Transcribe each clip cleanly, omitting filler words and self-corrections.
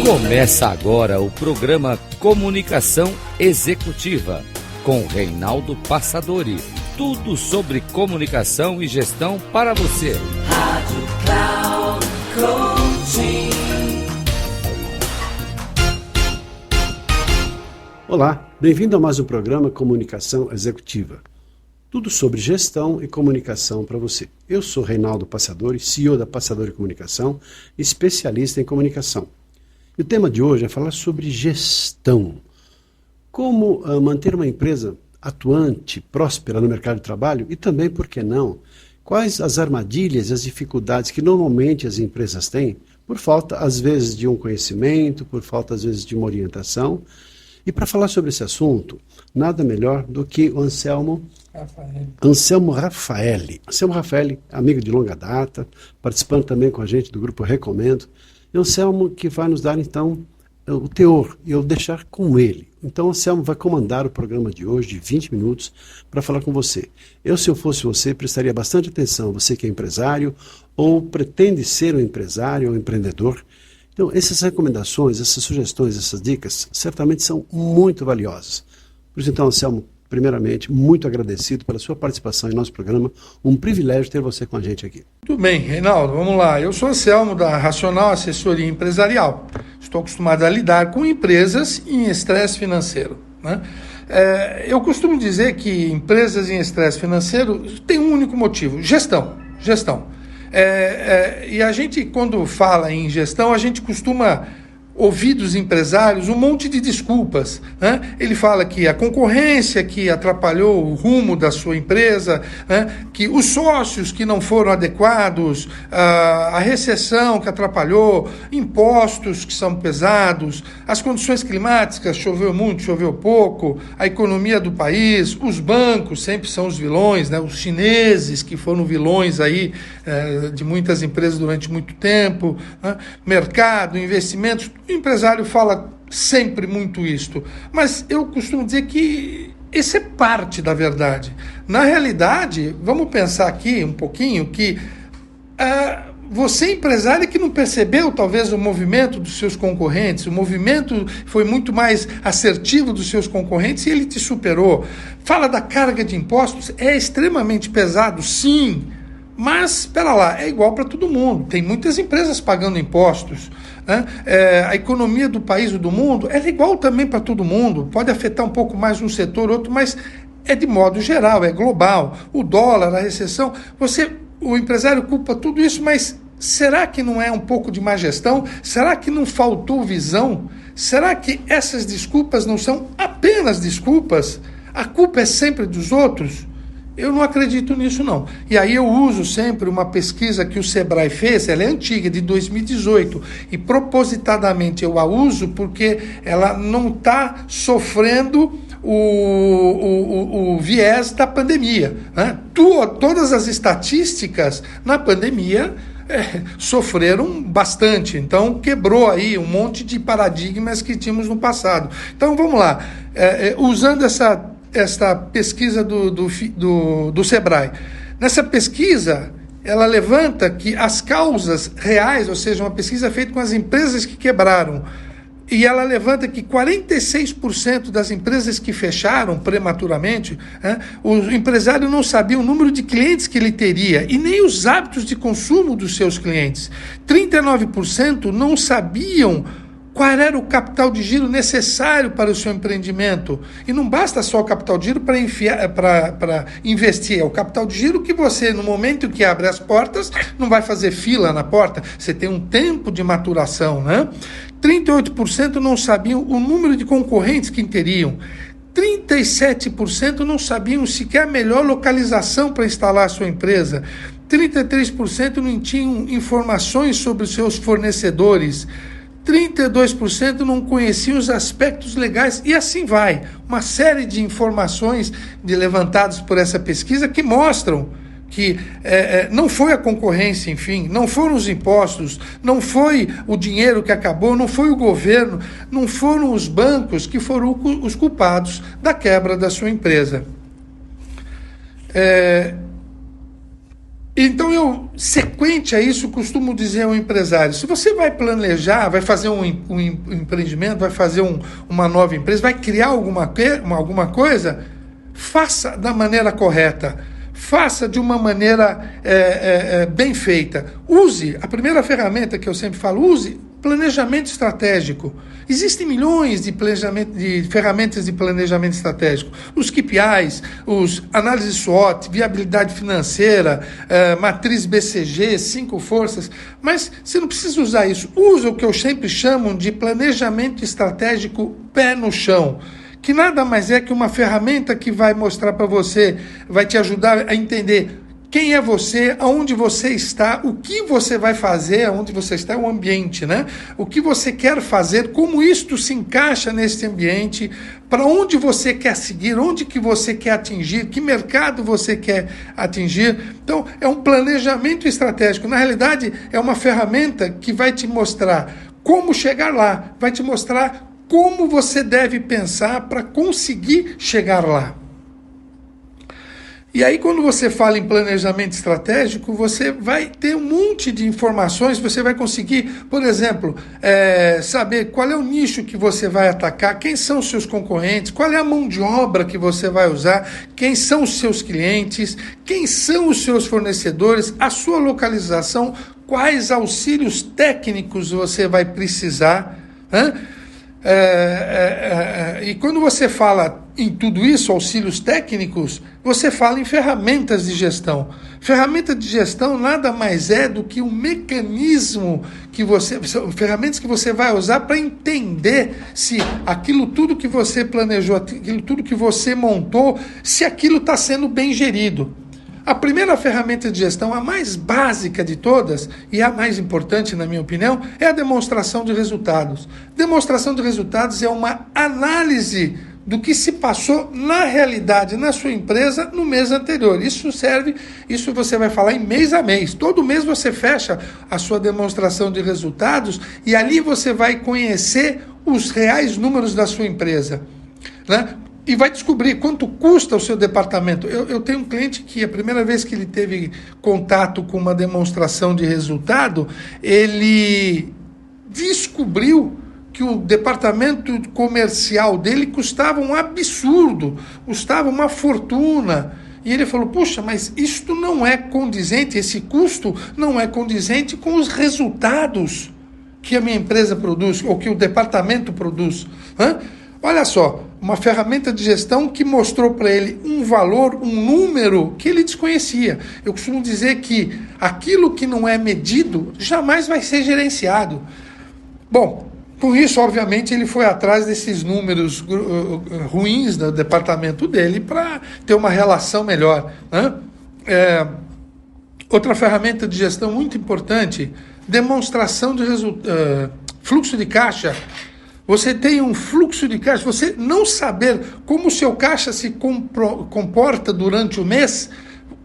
Começa agora o programa Comunicação Executiva, com Reinaldo Passadori. Tudo sobre comunicação e gestão para você. Rádio Cloud Coaching. Olá, bem-vindo a mais um programa Comunicação Executiva. Tudo sobre gestão e comunicação para você. Eu sou Reinaldo Passadori, CEO da Passadori Comunicação, especialista em comunicação. E o tema de hoje é falar sobre gestão. Como manter uma empresa atuante, próspera no mercado de trabalho e também, por que não, quais as armadilhas e as dificuldades que normalmente as empresas têm por falta, às vezes, de um conhecimento, por falta, às vezes, de uma orientação. E para falar sobre esse assunto, nada melhor do que o Anselmo Raffaelli. Anselmo Raffaelli, amigo de longa data, participando também com a gente do grupo Recomendo. E o Anselmo que vai nos dar, então, o teor, e eu deixar com ele. Então, o Anselmo vai comandar o programa de hoje, de 20 minutos, para falar com você. Eu, se eu fosse você, prestaria bastante atenção, você que é empresário, ou pretende ser um empresário ou um empreendedor. Então, essas recomendações, essas sugestões, essas dicas, certamente são muito valiosas. Por isso, então, Anselmo, primeiramente, muito agradecido pela sua participação em nosso programa. Um privilégio ter você com a gente aqui. Tudo bem, Reinaldo, vamos lá. Eu sou Anselmo da Racional Assessoria Empresarial. Estou acostumado a lidar com empresas em estresse financeiro, né? Eu costumo dizer que empresas em estresse financeiro têm um único motivo: gestão. E a gente, quando fala em gestão, a gente costuma ouvir dos empresários um monte de desculpas, né? Ele fala que a concorrência que atrapalhou o rumo da sua empresa, né? Que os sócios que não foram adequados, a recessão que atrapalhou, impostos que são pesados, as condições climáticas, choveu muito, choveu pouco, a economia do país, os bancos sempre são os vilões, né? Os chineses que foram vilões aí de muitas empresas durante muito tempo, né? Mercado, investimentos. O empresário fala sempre muito isto, mas eu costumo dizer que isso é parte da verdade. Na realidade, vamos pensar aqui um pouquinho que você, empresário, que não percebeu talvez o movimento dos seus concorrentes, o movimento foi muito mais assertivo dos seus concorrentes e ele te superou. Fala da carga de impostos, é extremamente pesado, sim, mas, espera lá, é igual para todo mundo. Tem muitas empresas pagando impostos, né? A economia do país ou do mundo é igual também para todo mundo. Pode afetar um pouco mais um setor, outro, mas é de modo geral, é global. O dólar, a recessão, o empresário culpa tudo isso, mas será que não é um pouco de má gestão? Será que não faltou visão? Será que essas desculpas não são apenas desculpas? A culpa é sempre dos outros? Eu não acredito nisso, não. E aí eu uso sempre uma pesquisa que o Sebrae fez, ela é antiga, de 2018, e propositadamente eu a uso porque ela não está sofrendo o viés da pandemia, né? Todas as estatísticas na pandemia sofreram bastante, então quebrou aí um monte de paradigmas que tínhamos no passado. Então vamos lá, usando esta pesquisa do Sebrae. Nessa pesquisa, ela levanta que as causas reais, ou seja, uma pesquisa feita com as empresas que quebraram, e ela levanta que 46% das empresas que fecharam prematuramente, o empresário não sabia o número de clientes que ele teria e nem os hábitos de consumo dos seus clientes. 39% não sabiam qual era o capital de giro necessário para o seu empreendimento. E não basta só o capital de giro para investir. É o capital de giro que você, no momento que abre as portas, não vai fazer fila na porta. Você tem um tempo de maturação, né? 38% não sabiam o número de concorrentes que teriam. 37% não sabiam sequer a melhor localização para instalar a sua empresa. 33% não tinham informações sobre os seus fornecedores. 32% não conheciam os aspectos legais, e assim vai. Uma série de informações levantadas por essa pesquisa que mostram que não foi a concorrência, enfim, não foram os impostos, não foi o dinheiro que acabou, não foi o governo, não foram os bancos que foram os culpados da quebra da sua empresa. Então, eu, sequente a isso, costumo dizer ao empresário, se você vai planejar, vai fazer um empreendimento, vai fazer uma nova empresa, vai criar alguma coisa, faça da maneira correta, faça de uma maneira bem feita. Use, a primeira ferramenta que eu sempre falo, use planejamento estratégico. Existem milhões de ferramentas de planejamento estratégico. Os KPIs, os análises SWOT, viabilidade financeira, matriz BCG, 5 forças. Mas você não precisa usar isso. Usa o que eu sempre chamo de planejamento estratégico pé no chão, que nada mais é que uma ferramenta que vai mostrar para você, vai te ajudar a entender quem é você, aonde você está, o que você vai fazer, aonde você está, o ambiente, né? O que você quer fazer, como isto se encaixa nesse ambiente, para onde você quer seguir, onde que você quer atingir, que mercado você quer atingir. Então, é um planejamento estratégico. Na realidade, é uma ferramenta que vai te mostrar como chegar lá, vai te mostrar como você deve pensar para conseguir chegar lá. E aí, quando você fala em planejamento estratégico, você vai ter um monte de informações, você vai conseguir, por exemplo, saber qual é o nicho que você vai atacar, quem são os seus concorrentes, qual é a mão de obra que você vai usar, quem são os seus clientes, quem são os seus fornecedores, a sua localização, quais auxílios técnicos você vai precisar, né? E quando você fala em tudo isso, auxílios técnicos, você fala em ferramentas de gestão. Ferramenta de gestão nada mais é do que um mecanismo ferramentas que você vai usar para entender se aquilo tudo que você planejou, aquilo tudo que você montou, se aquilo está sendo bem gerido. A primeira ferramenta de gestão, a mais básica de todas, e a mais importante, na minha opinião, é a demonstração de resultados. Demonstração de resultados é uma análise do que se passou na realidade, na sua empresa, no mês anterior. Isso você vai falar em mês a mês. Todo mês você fecha a sua demonstração de resultados e ali você vai conhecer os reais números da sua empresa, né? E vai descobrir quanto custa o seu departamento. Eu tenho um cliente que a primeira vez que ele teve contato com uma demonstração de resultado, ele descobriu que o departamento comercial dele custava um absurdo, custava uma fortuna. E ele falou, puxa, mas isto não é condizente, esse custo não é condizente com os resultados que a minha empresa produz, ou que o departamento produz. Olha só, uma ferramenta de gestão que mostrou para ele um valor, um número que ele desconhecia. Eu costumo dizer que aquilo que não é medido jamais vai ser gerenciado. Bom, com isso, obviamente, ele foi atrás desses números ruins do departamento dele para ter uma relação melhor, né? Outra ferramenta de gestão muito importante, demonstração de fluxo de caixa. Você tem um fluxo de caixa, você não saber como o seu caixa se comporta durante o mês,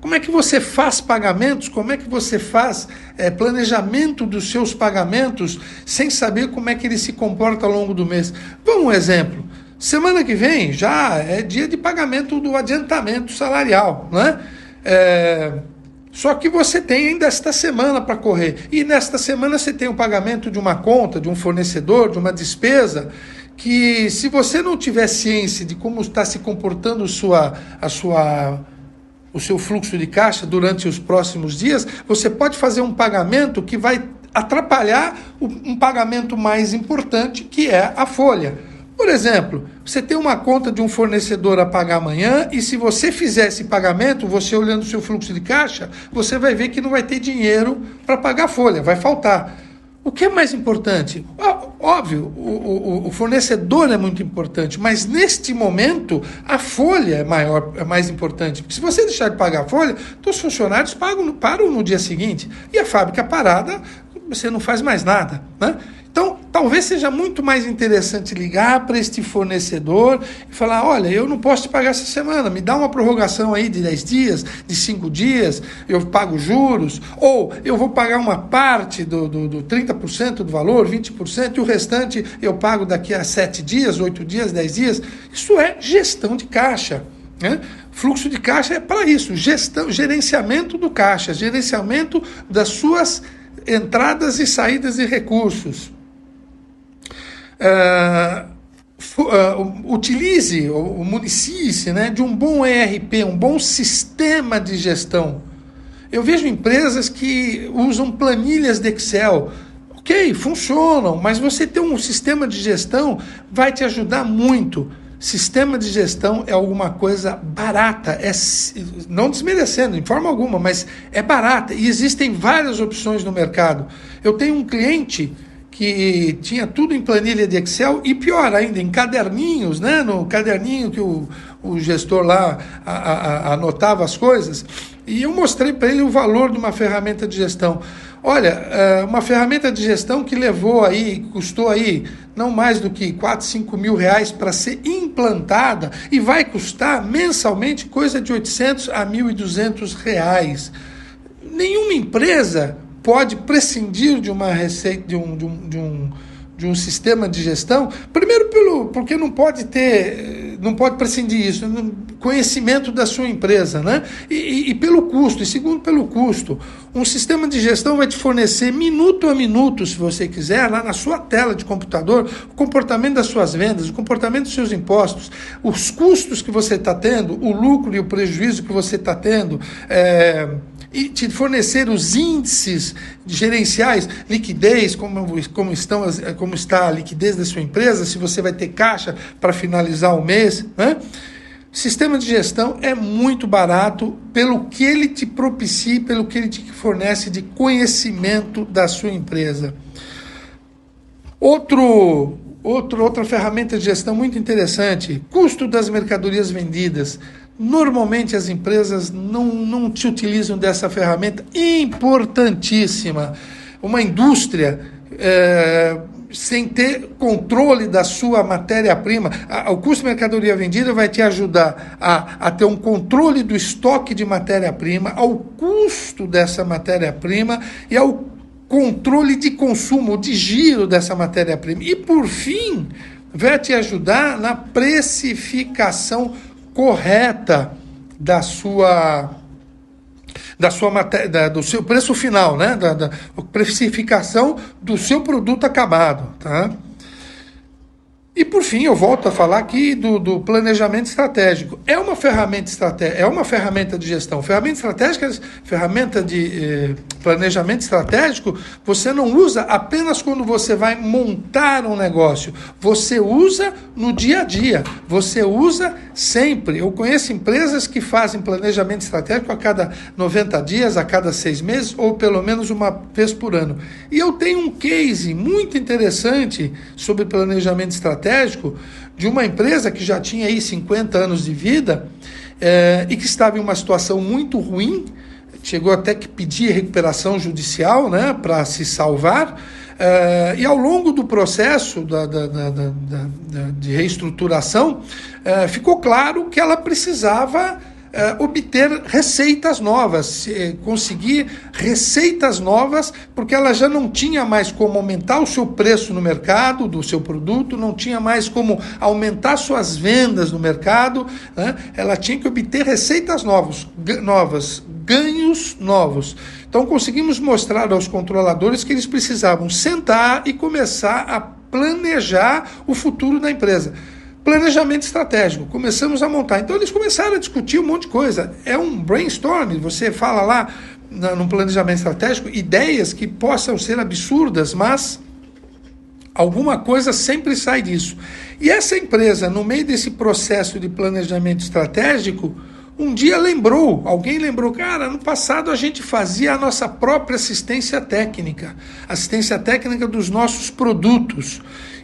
como é que você faz pagamentos, como é que você faz planejamento dos seus pagamentos, sem saber como é que ele se comporta ao longo do mês. Vamos um exemplo. Semana que vem já é dia de pagamento do adiantamento salarial, né? Só que você tem ainda esta semana para correr. E nesta semana você tem o pagamento de uma conta, de um fornecedor, de uma despesa, que se você não tiver ciência de como está se comportando o seu fluxo de caixa durante os próximos dias, você pode fazer um pagamento que vai atrapalhar um pagamento mais importante, que é a folha. Por exemplo, você tem uma conta de um fornecedor a pagar amanhã e se você fizer esse pagamento, você olhando o seu fluxo de caixa, você vai ver que não vai ter dinheiro para pagar a folha, vai faltar. O que é mais importante? Óbvio, o fornecedor é muito importante, mas neste momento a folha é mais importante. Porque se você deixar de pagar a folha, os funcionários param no dia seguinte e a fábrica parada, você não faz mais nada, né? Então, talvez seja muito mais interessante ligar para este fornecedor e falar, olha, eu não posso te pagar essa semana, me dá uma prorrogação aí de 10 dias, de 5 dias, eu pago juros, ou eu vou pagar uma parte do 30% do valor, 20%, e o restante eu pago daqui a 7 dias, 8 dias, 10 dias. Isso é gestão de caixa, né? Fluxo de caixa é para isso, gerenciamento do caixa, gerenciamento das suas entradas e saídas de recursos. Utilize, municie-se, né, de um bom ERP, um bom sistema de gestão. Eu vejo empresas que usam planilhas de Excel. Ok, funcionam, mas você ter um sistema de gestão vai te ajudar muito. Sistema de gestão é alguma coisa barata, não desmerecendo de forma alguma, mas é barata e existem várias opções no mercado. Eu tenho um cliente que tinha tudo em planilha de Excel e pior ainda, em caderninhos, né? No caderninho que o gestor lá anotava as coisas, e eu mostrei para ele o valor de uma ferramenta de gestão. Olha, uma ferramenta de gestão que custou aí não mais do que 4, 5 mil reais para ser implantada e vai custar mensalmente coisa de 800 a 1.200 reais. Nenhuma empresa pode prescindir de uma receita, de um sistema de gestão, primeiro porque não pode prescindir disso, conhecimento da sua empresa, né? E pelo custo, e segundo pelo custo. Um sistema de gestão vai te fornecer minuto a minuto, se você quiser, lá na sua tela de computador, o comportamento das suas vendas, o comportamento dos seus impostos, os custos que você está tendo, o lucro e o prejuízo que você está tendo, e te fornecer os índices gerenciais, liquidez, como está a liquidez da sua empresa, se você vai ter caixa para finalizar o mês, né? Sistema de gestão é muito barato pelo que ele te propicia, pelo que ele te fornece de conhecimento da sua empresa. Outra ferramenta de gestão muito interessante, custo das mercadorias vendidas. Normalmente as empresas não te utilizam dessa ferramenta importantíssima. Uma indústria sem ter controle da sua matéria-prima, o custo de mercadoria vendida vai te ajudar a ter um controle do estoque de matéria-prima, ao custo dessa matéria-prima e ao controle de consumo, de giro dessa matéria-prima. E, por fim, vai te ajudar na precificação correta do seu preço final, né? Da precificação do seu produto acabado, tá? E por fim, eu volto a falar aqui do planejamento estratégico. É uma ferramenta de gestão. Ferramenta de planejamento estratégico, você não usa apenas quando você vai montar um negócio. Você usa no dia a dia. Você usa sempre. Eu conheço empresas que fazem planejamento estratégico a cada 90 dias, a cada 6 meses, ou pelo menos uma vez por ano. E eu tenho um case muito interessante sobre planejamento estratégico de uma empresa que já tinha aí 50 anos de vida e que estava em uma situação muito ruim, chegou até que pedir recuperação judicial, né, para se salvar, e ao longo do processo de reestruturação ficou claro que ela precisava obter receitas novas, conseguir receitas novas, porque ela já não tinha mais como aumentar o seu preço no mercado do seu produto, não tinha mais como aumentar suas vendas no mercado, né? Ela tinha que obter receitas novas, ganhos novos. Então conseguimos mostrar aos controladores que eles precisavam sentar e começar a planejar o futuro da empresa. Planejamento estratégico, começamos a montar. Então eles começaram a discutir um monte de coisa. É um brainstorm, você fala lá no planejamento estratégico ideias que possam ser absurdas, mas alguma coisa sempre sai disso. E essa empresa, no meio desse processo de planejamento estratégico, um dia alguém lembrou, cara, no passado a gente fazia a nossa própria assistência técnica dos nossos produtos.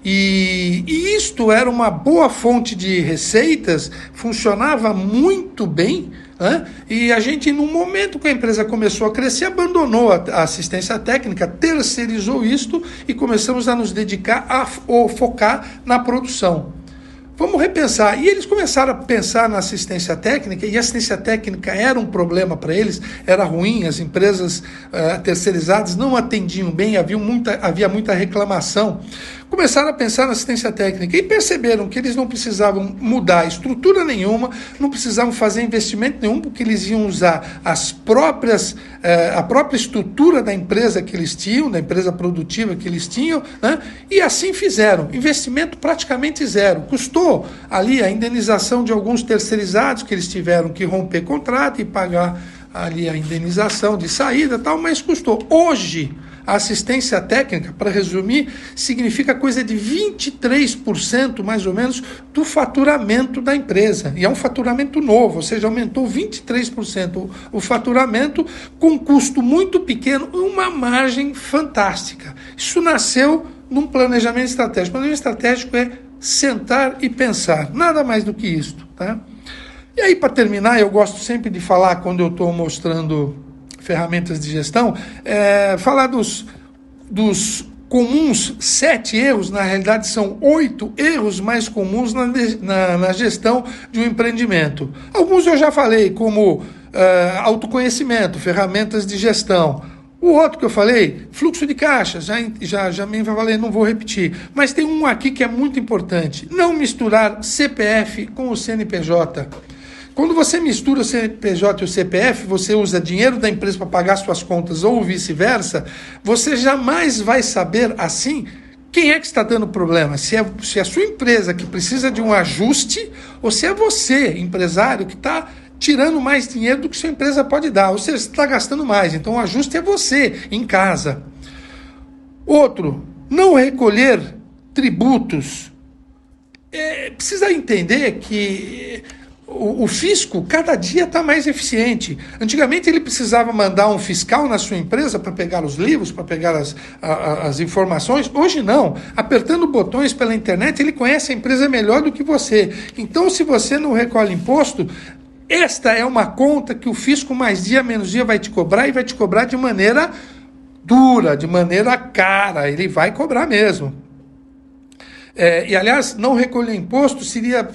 E isto era uma boa fonte de receitas, funcionava muito bem, né? E a gente, no momento que a empresa começou a crescer, abandonou a assistência técnica, terceirizou isto e começamos a nos dedicar a focar na produção. Vamos repensar. E eles começaram a pensar na assistência técnica, e a assistência técnica era um problema para eles, era ruim, as empresas terceirizadas não atendiam bem, havia muita reclamação. começaram a pensar na assistência técnica e perceberam que eles não precisavam mudar estrutura nenhuma, não precisavam fazer investimento nenhum, porque eles iam usar a própria estrutura da empresa que eles tinham, da empresa produtiva que eles tinham, né? E assim fizeram. Investimento praticamente zero. Custou ali a indenização de alguns terceirizados que eles tiveram que romper contrato e pagar ali a indenização de saída e tal, mas custou. Hoje, a assistência técnica, para resumir, significa coisa de 23% mais ou menos do faturamento da empresa. E é um faturamento novo, ou seja, aumentou 23% o faturamento com custo muito pequeno e uma margem fantástica. Isso nasceu num planejamento estratégico. O planejamento estratégico é sentar e pensar, nada mais do que isso, tá? E aí, para terminar, eu gosto sempre de falar, quando eu estou mostrando ferramentas de gestão, falar dos comuns 7 erros, na realidade são 8 erros mais comuns na gestão de um empreendimento. Alguns eu já falei, como autoconhecimento, ferramentas de gestão. O outro que eu falei, fluxo de caixa, já me falei, não vou repetir. Mas tem um aqui que é muito importante, não misturar CPF com o CNPJ. Quando você mistura o CNPJ e o CPF, você usa dinheiro da empresa para pagar suas contas ou vice-versa, você jamais vai saber, assim, quem é que está dando problema. Se é a sua empresa que precisa de um ajuste ou se é você, empresário, que está tirando mais dinheiro do que sua empresa pode dar. Ou seja, você está gastando mais. Então o ajuste é você, em casa. Outro, não recolher tributos. Precisa entender que o fisco cada dia está mais eficiente. Antigamente ele precisava mandar um fiscal na sua empresa para pegar os livros, para pegar as informações. Hoje não. Apertando botões pela internet, ele conhece a empresa melhor do que você. Então, se você não recolhe imposto, esta é uma conta que o fisco mais dia menos dia vai te cobrar, e vai te cobrar de maneira dura, de maneira cara. Ele vai cobrar mesmo. E, aliás, não recolher imposto seria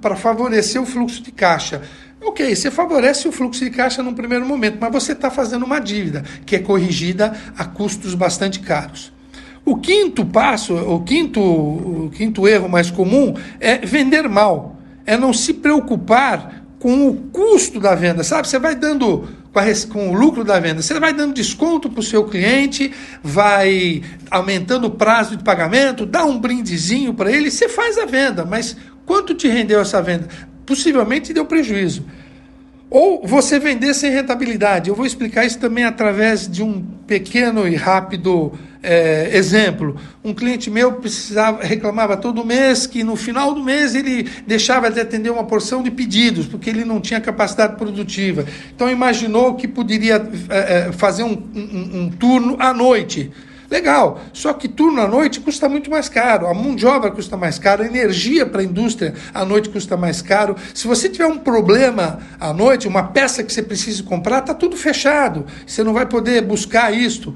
para favorecer o fluxo de caixa. Ok, você favorece o fluxo de caixa num primeiro momento, mas você está fazendo uma dívida que é corrigida a custos bastante caros. O quinto passo, o quinto erro mais comum é vender mal. É não se preocupar com o custo da venda, sabe? Você vai dando, com o lucro da venda, você vai dando desconto para o seu cliente, vai aumentando o prazo de pagamento, dá um brindezinho para ele, você faz a venda, mas quanto te rendeu essa venda? Possivelmente deu prejuízo. Ou você vender sem rentabilidade. Eu vou explicar isso também através de um pequeno e rápido exemplo. Um cliente meu reclamava todo mês que no final do mês ele deixava de atender uma porção de pedidos, porque ele não tinha capacidade produtiva. Então imaginou que poderia fazer um turno à noite. Legal, só que turno à noite custa muito mais caro, a mão de obra custa mais caro, a energia para a indústria à noite custa mais caro. Se você tiver um problema à noite, uma peça que você precisa comprar, está tudo fechado, você não vai poder buscar isto.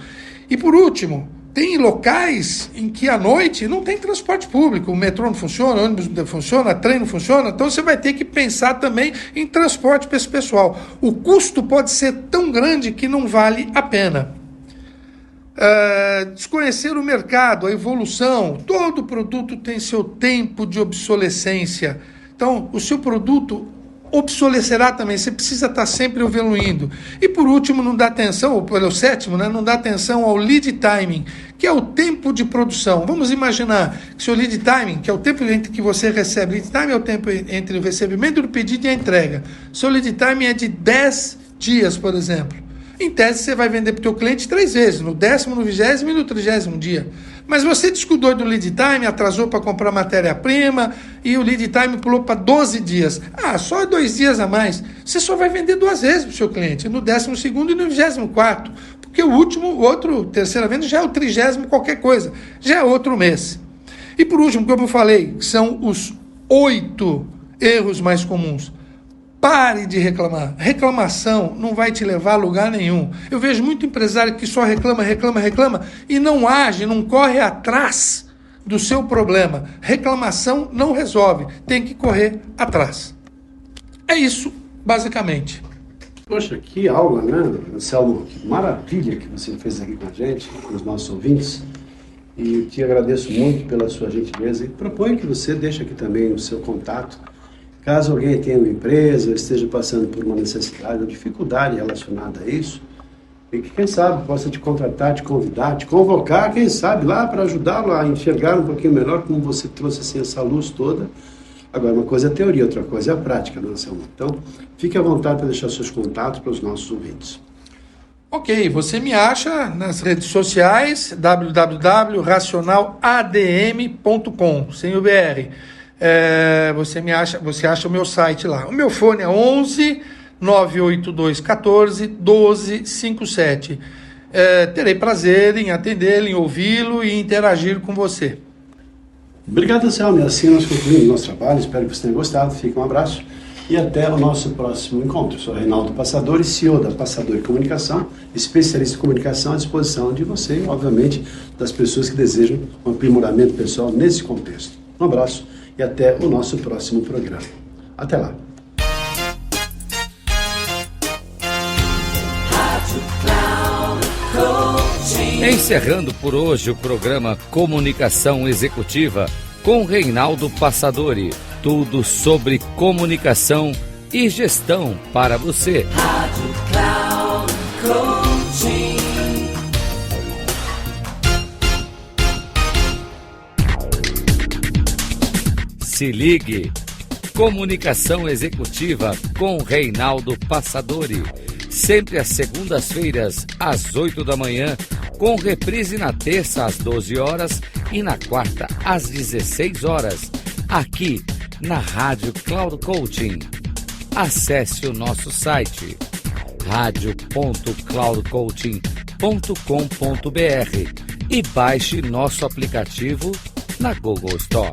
E por último, tem locais em que à noite não tem transporte público, o metrô não funciona, o ônibus não funciona, trem não funciona, então você vai ter que pensar também em transporte para esse pessoal. O custo pode ser tão grande que não vale a pena. Desconhecer o mercado, a evolução, todo produto tem seu tempo de obsolescência. Então, o seu produto obsolecerá também, você precisa estar sempre evoluindo. E por último, não dá atenção, ou pelo sétimo, né, não dá atenção ao lead timing, que é o tempo de produção. Vamos imaginar que seu lead timing, que é o tempo entre que você recebe, lead time é o tempo entre o recebimento do pedido e a entrega. Seu lead time é de 10 dias, por exemplo. Em tese, você vai vender para o teu cliente 3 vezes, no 10º, no 20º e no 30º dia. Mas você descuidou do lead time, atrasou para comprar matéria-prima e o lead time pulou para 12 dias. Só 2 dias a mais. Você só vai vender 2 vezes para o seu cliente, no 12º e no 24º. Porque terceira venda já é o 30º qualquer coisa, já é outro mês. E por último, como eu falei, são os 8 erros mais comuns. Pare de reclamar. Reclamação não vai te levar a lugar nenhum. Eu vejo muito empresário que só reclama e não age, não corre atrás do seu problema. Reclamação não resolve, tem que correr atrás. É isso, basicamente. Poxa, que aula, né, Anselmo? Que maravilha que você fez aqui com a gente, com os nossos ouvintes. E eu te agradeço muito pela sua gentileza e proponho que você deixe aqui também o seu contato. Caso alguém tenha uma empresa, esteja passando por uma necessidade ou dificuldade relacionada a isso, e que quem sabe possa te contratar, te convidar, te convocar, quem sabe lá para ajudá-lo a enxergar um pouquinho melhor como você trouxe assim essa luz toda. Agora, uma coisa é a teoria, outra coisa é a prática, não é, Anselmo? Então, fique à vontade para deixar seus contatos para os nossos ouvintes. Ok, você me acha nas redes sociais, www.racionaladm.com, sem o BR. Você acha o meu site lá. O meu fone é 11 982 14 12 57. Terei prazer em atendê-lo, em ouvi-lo e interagir com você. Obrigado, Anselmo. E assim nós concluímos o nosso trabalho. Espero que você tenha gostado. Fique um abraço e até o nosso próximo encontro. Eu sou Reinaldo Passadori, CEO da Passadori Comunicação, especialista em comunicação à disposição de você e, obviamente, das pessoas que desejam um aprimoramento pessoal nesse contexto. Um abraço e até o nosso próximo programa. Até lá. Encerrando por hoje o programa Comunicação Executiva com Reinaldo Passadori. Tudo sobre comunicação e gestão para você. Rádio Cloud Coaching. Se ligue. Comunicação Executiva com Reinaldo Passadori. Sempre às segundas-feiras, às 8 da manhã, com reprise na terça às 12 horas e na quarta às 16 horas, aqui na Rádio Cloud Coaching. Acesse o nosso site radio.cloudcoaching.com.br e baixe nosso aplicativo na Google Store.